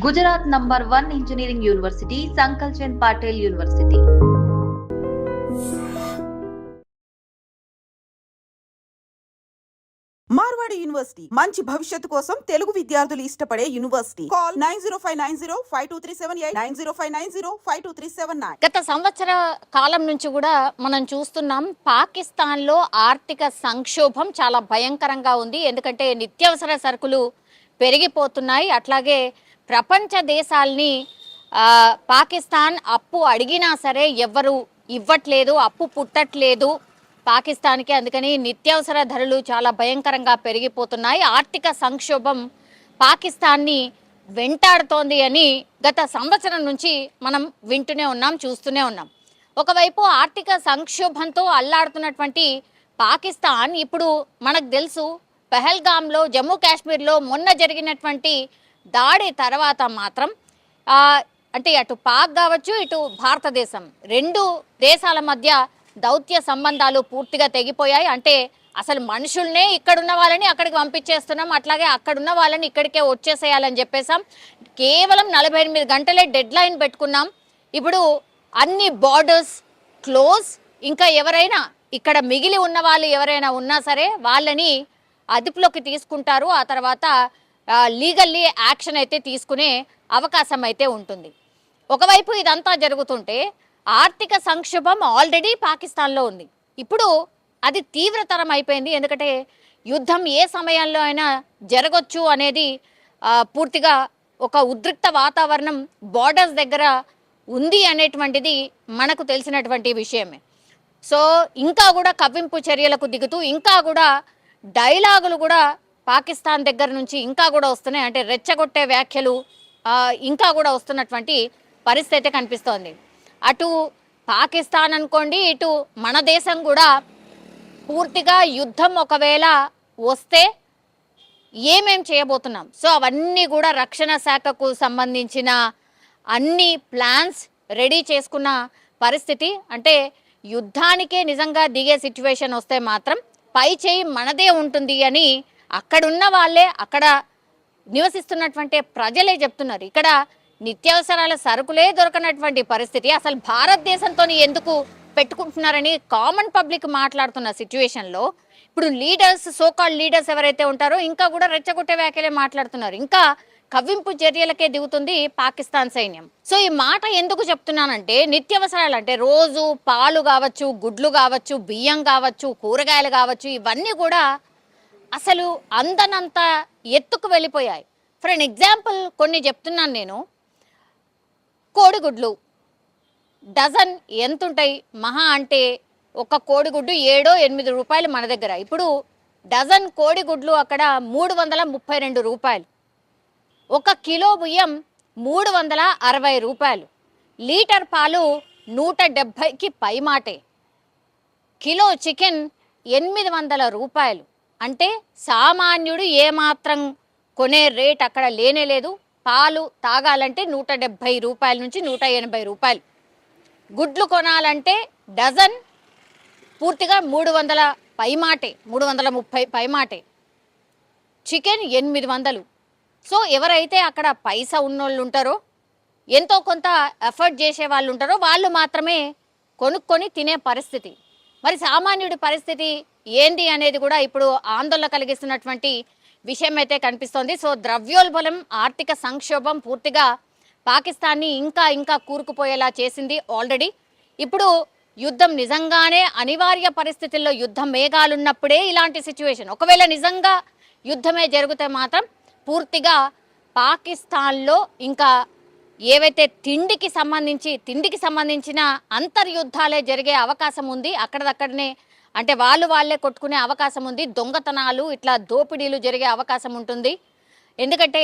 Gujarat number 1 engineering university Sankalchand Patel university. Marwadi university మంచి భవిష్యత్తు కోసం తెలుగు విద్యార్థులు ఇష్టపడే యూనివర్సిటీ. కాల్ 9059052378 9059052379. గత సంవత్సర కాలం నుంచి కూడా మనం చూస్తున్నాం, పాకిస్తాన్ లో ఆర్థిక సంక్షోభం చాలా భయంకరంగా ఉంది. ఎందుకంటే నిత్యావసర సరుకులు పెరిగిపోతున్నాయి. అట్లాగే ప్రపంచ దేశాల్ని పాకిస్తాన్ అప్పు అడిగినా సరే ఎవ్వరు ఇవ్వట్లేదు, అప్పు పుట్టట్లేదు పాకిస్తాన్కి. అందుకని నిత్యావసర ధరలు చాలా భయంకరంగా పెరిగిపోతున్నాయి. ఆర్థిక సంక్షోభం పాకిస్తాన్ని వెంటాడుతోంది అని గత సంవత్సరం నుంచి మనం వింటూనే ఉన్నాం, చూస్తూనే ఉన్నాం. ఒకవైపు ఆర్థిక సంక్షోభంతో అల్లాడుతున్నటువంటి పాకిస్తాన్ ఇప్పుడు మనకు తెలుసు, పెహల్గాంలో జమ్మూ కాశ్మీర్లో మొన్న జరిగినటువంటి దాడి తర్వాత మాత్రం అంటే అటు పాక్ కావచ్చు, ఇటు భారతదేశం, రెండు దేశాల మధ్య దౌత్య సంబంధాలు పూర్తిగా తెగిపోయాయి. అంటే అసలు మనుషుల్నే ఇక్కడున్న వాళ్ళని అక్కడికి పంపించేస్తున్నాం, అట్లాగే అక్కడున్న వాళ్ళని ఇక్కడికే వచ్చేసేయాలని చెప్పేసాం. కేవలం 48 గంటలే డెడ్ లైన్ పెట్టుకున్నాం. ఇప్పుడు అన్ని బార్డర్స్ క్లోజ్. ఇంకా ఎవరైనా ఇక్కడ మిగిలి ఉన్న వాళ్ళు ఎవరైనా ఉన్నా సరే వాళ్ళని అదుపులోకి తీసుకుంటారు. ఆ తర్వాత లీగల్లీ యాక్షన్ అయితే తీసుకునే అవకాశం అయితే ఉంటుంది. ఒకవైపు ఇదంతా జరుగుతుంటే ఆర్థిక సంక్షోభం ఆల్రెడీ పాకిస్తాన్లో ఉంది. ఇప్పుడు అది తీవ్రతరం అయిపోయింది. ఎందుకంటే యుద్ధం ఏ సమయంలో అయినా జరగొచ్చు అనేది పూర్తిగా ఒక ఉద్రిక్త వాతావరణం బార్డర్స్ దగ్గర ఉంది అనేటువంటిది మనకు తెలిసినటువంటి విషయమే. సో ఇంకా కూడా కవ్వింపు చర్యలకు దిగుతూ ఇంకా కూడా డైలాగులు కూడా పాకిస్తాన్ దగ్గర నుంచి ఇంకా కూడా వస్తున్నాయి. అంటే రెచ్చగొట్టే వ్యాఖ్యలు ఇంకా కూడా వస్తున్నటువంటి పరిస్థితి అయితే కనిపిస్తోంది. అటు పాకిస్తాన్ అనుకోండి, ఇటు మన దేశం కూడా పూర్తిగా యుద్ధం ఒకవేళ వస్తే ఏమేం చేయబోతున్నాం, సో అవన్నీ కూడా రక్షణ శాఖకు సంబంధించిన అన్ని ప్లాన్స్ రెడీ చేసుకున్న పరిస్థితి. అంటే యుద్ధానికే నిజంగా దిగే సిచ్యువేషన్ వస్తే మాత్రం పై చేయి మనదే ఉంటుంది అని అక్కడున్న వాళ్ళే, అక్కడ నివసిస్తున్నటువంటి ప్రజలే చెప్తున్నారు. ఇక్కడ నిత్యావసరాల సరుకులే దొరకనటువంటి పరిస్థితి. అసలు భారతదేశంతో ఎందుకు పెట్టుకుంటున్నారని కామన్ పబ్లిక్ మాట్లాడుతున్న సిచ్యువేషన్లో ఇప్పుడు లీడర్స్, సోకాల్డ్ లీడర్స్ ఎవరైతే ఉంటారో ఇంకా కూడా రెచ్చగొట్టే వ్యాఖ్యలే మాట్లాడుతున్నారు. ఇంకా కవ్వింపు చర్యలకే దిగుతుంది పాకిస్తాన్ సైన్యం. సో ఈ మాట ఎందుకు చెప్తున్నానంటే, నిత్యావసరాలు అంటే రోజు పాలు కావచ్చు, గుడ్లు కావచ్చు, బియ్యం కావచ్చు, కూరగాయలు కావచ్చు, ఇవన్నీ కూడా అసలు అందనంత ఎత్తుకు వెళ్ళిపోయాయి. ఫర్ అన్ ఎగ్జాంపుల్ కొన్ని చెప్తున్నాను నేను. కోడిగుడ్లు డజన్ ఎంత ఉంటాయి? మహా అంటే ఒక కోడిగుడ్డు 7-8 రూపాయలు మన దగ్గర. ఇప్పుడు డజన్ కోడిగుడ్లు అక్కడ 332 రూపాయలు. ఒక కిలో బియ్యం 360 రూపాయలు. లీటర్ పాలు 170కి పైమాటే. కిలో చికెన్ 800 రూపాయలు. అంటే సామాన్యుడు ఏమాత్రం కొనే రేట్ అక్కడ లేనే లేదు. పాలు తాగాలంటే 170 రూపాయల నుంచి 180 రూపాయలు. గుడ్లు కొనాలంటే డజన్ పూర్తిగా 300 పైమాటే, 330 పైమాటే. చికెన్ 800. సో ఎవరైతే అక్కడ పైసా ఉన్నోళ్ళు ఉంటారో, ఎంతో కొంత ఎఫర్ట్ చేసే వాళ్ళు ఉంటారో వాళ్ళు మాత్రమే కొనుక్కొని తినే పరిస్థితి. మరి సామాన్యుడి పరిస్థితి ఏంది అనేది కూడా ఇప్పుడు ఆందోళన కలిగిస్తున్నటువంటి విషయం అయితే కనిపిస్తోంది. సో ద్రవ్యోల్బణం, ఆర్థిక సంక్షోభం పూర్తిగా పాకిస్తాన్ని ఇంకా ఇంకా కూరుకుపోయేలా చేసింది ఆల్రెడీ. ఇప్పుడు యుద్ధం నిజంగానే అనివార్య పరిస్థితుల్లో యుద్ధం మేఘాలున్నప్పుడే ఇలాంటి సిచ్యువేషన్. ఒకవేళ నిజంగా యుద్ధమే జరిగితే మాత్రం పూర్తిగా పాకిస్తాన్లో ఇంకా ఏవైతే తిండికి సంబంధించిన అంతర్యుద్ధాలే జరిగే అవకాశం ఉంది. అక్కడదక్కడనే అంటే వాళ్ళే కొట్టుకునే అవకాశం ఉంది. దొంగతనాలు, ఇట్లా దోపిడీలు జరిగే అవకాశం ఉంటుంది. ఎందుకంటే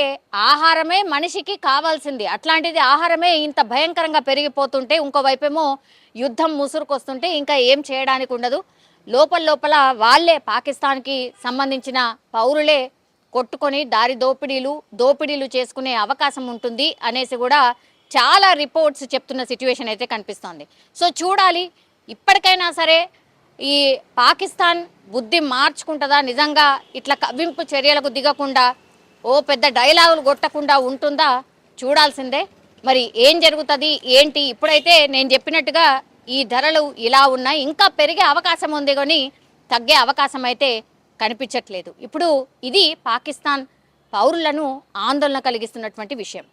ఆహారమే మనిషికి కావాల్సింది. అట్లాంటిది ఆహారమే ఇంత భయంకరంగా పెరిగిపోతుంటే, ఇంకోవైపేమో యుద్ధం ముసురుకొస్తుంటే ఇంకా ఏం చేయడానికి ఉండదు. లోపల వాళ్ళే, పాకిస్తాన్కి సంబంధించిన పౌరులే కొట్టుకొని దారి దోపిడీలు చేసుకునే అవకాశం ఉంటుంది అనేసి కూడా చాలా రిపోర్ట్స్ చెప్తున్న సిచ్యువేషన్ అయితే కనిపిస్తోంది. సో చూడాలి, ఇప్పటికైనా సరే ఈ పాకిస్తాన్ బుద్ధి మార్చుకుంటుందా, నిజంగా ఇట్లా కవ్వింపు చర్యలకు దిగకుండా ఓ పెద్ద డైలాగులు కొట్టకుండా ఉంటుందా చూడాల్సిందే. మరి ఏం జరుగుతుంది ఏంటి? ఇప్పుడైతే నేను చెప్పినట్టుగా ఈ ధరలు ఇలా ఉన్నాయి, ఇంకా పెరిగే అవకాశం ఉంది కానీ తగ్గే అవకాశం అయితే కనిపించట్లేదు. ఇప్పుడు ఇది పాకిస్తాన్ పౌరులను ఆందోళన కలిగిస్తున్నటువంటి విషయం.